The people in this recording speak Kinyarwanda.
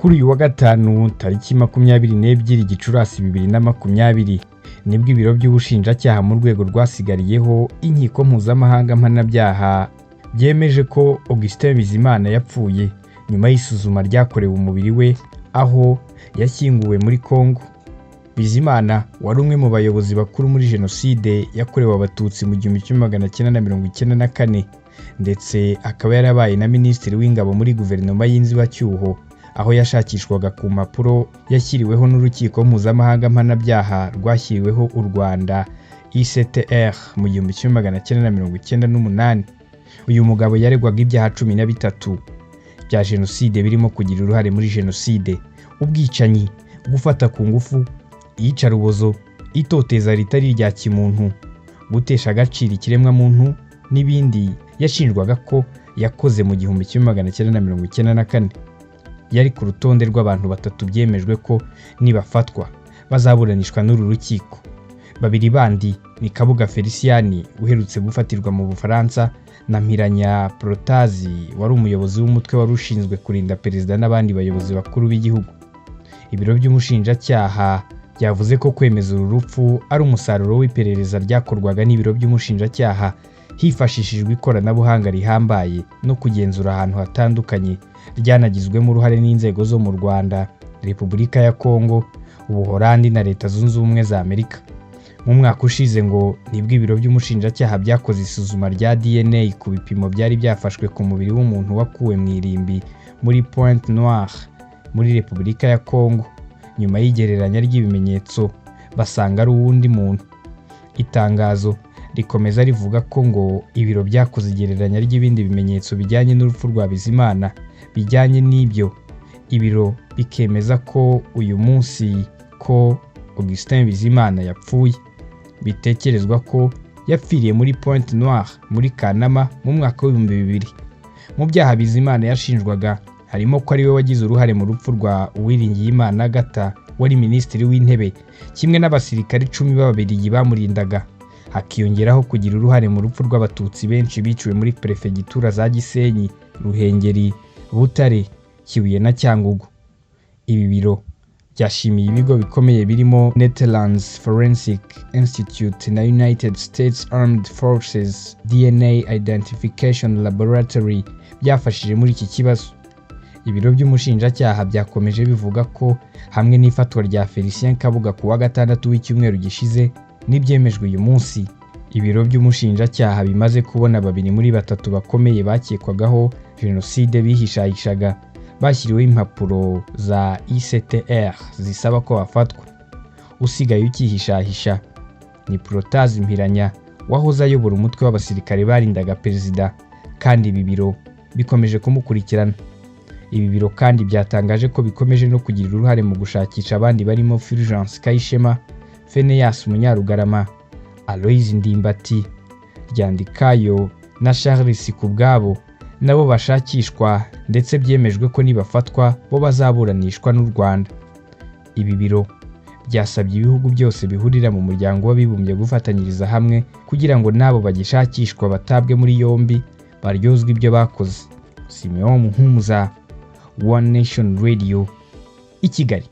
Kuri uyu wa gatanu tariki 22 Gicurasi 2020 nibwo ibiro by'ubushinjacyaha mu rwego rwasigariyeho inkiko mpuzamahanga mpanabyaha byemeje ko Augustin Bizimana yapfuye nyuma y'isuzuma ryakorewe umubiri we aho yashyinguwe muri Congo. Bizimana wari umwe mu bayobozi bakuru muri jenoside yakorewe abatutsi mu 1994 ndetse akaba yarabaye na minisitiri w'ingabo muri guverinoma y'inzibacyuho aho yashakishwaga ku mpapuro yashyiriweho n'urukiko mpuzamahanga mpanabyaha rwashyiriweho u Rwanda ICTR mu 1998. Uyu mugabo yaregwaga ibyaha 13 bya jenoside birimo kugira uruhare muri jenoside, ubwicanyi, gufata ku ngufu, iyicarubozo, itoteza ritari rya kimuntu, gutesha agaciro ikiremwa muntu n'ibindi yashinjwaga ko yakoze mu 1994. Yari ku rutonde rw'abantu batatu byemejwe ko nibafatwa bazaburanishwa n'uru rukiko. Babiri bandi ni Kabuga Feliciani uherutse gufatirwa mu Bufaransa na Mpiranya Protazi wari umuyobozi w'umutwe wari ushinzwe kurinda perezida n'abandi bayobozi bakuru b'igihugu. Ibiro by'umushinjacyaha byavuze ko kwemeza uru rupfu ari umusaruro w'iperereza ryakorwaga n'ibiro by'umushinjacyaha hifashishijwe ikoranabuhanga rihambaye no kugenzura ahantu hatandukanye ryanagizwemo uruhare n'inzego zo mu Rwanda, Repubulika ya Congo, Ubuholandi na Leta Zunze Ubumwe za Amerika. Mu mwaka ushize ngo nibwo ibiro by'umushinjacyaha byakoze isuzuma rya DNA ku bipimo byari byafashwe ku mubiri w'umuntu wakuwe mu irimbi muri Pointe Noire muri Repubulika ya Congo. Nyuma y'igereranya ry'ibimenyetso basanga ari uwundi muntu. Itangazo rikomeza rivuga ko ngo ibiro byakoze igereranya ry'ibindi bimenyetso bijyanye n'urupfu rwa Bizimana bijyanye n'ibyo. Ibiro bikemeza ko uyu munsi ko Augustin Bizimana yapfuye. Bitekerezwa ko yapfiriye muri Pointe Noire muri Kanama mu mwaka w'2000. Mu byaha Bizimana yashinjwaga harimo ko ari we wagize uruhare mu rupfu rwa Uwiringiyimana Agatha wari minisitiri w'intebe kimwe n'abasirikari 10 b'Ababiligi bamurindaga. Hakiyongeraho kugira uruhare mu rupfu rw'abatutsi benshi biciwe muri prefegitura za Gisenyi, Ruhengeri, Butare, Kibuye na Cyangugu. Ibi biro byashimiye ibigo bikomeye birimo Netherlands Forensic Institute na United States Armed Forces DNA Identification Laboratory byafashije muri iki kibazo. Ibiro by'umushinjacyaha byakomeje bivuga ko hamwe n'ifatwa rya Felicien Kabuga ku wa gatandatu w'icyumweru gishize nibyemejwe uyu munsi, ibiro by'umushinjacyaha bimaze kubona babiri muri batatu bakomeye bakekwagaho jenoside bihishahishaga bashyiriweho impapuro za ICTR zisaba ko bafatwa. Usigaye ukihishahisha ni Protazi Mpiranya wahoze ayobora umutwe w'abasirikare barindaga perezida, kandi ibi biro bikomeje kumukurikirana. Ibi biro kandi byatangaje ko bikomeje no kugira uruhare mu gushakisha abandi barimo Fulgence Kayishema, Phineas Munyarugarama, Aloys Ndimbati, Ryandikayo na Charles Kubwabo nabo bashakishwa ndetse byemejwe ko nibafatwa bo bazaburanishwa n'u Rwanda. Ibi biro byasabye ibihugu byose bihurira mu muryango w'abibumbye gufatanyiriza hamwe kugira ngo nabo bagishakishwa batabwe muri yombi baryozwe ibyo bakoze. Simeon Muhumuza, One Nation Radio, i Kigali.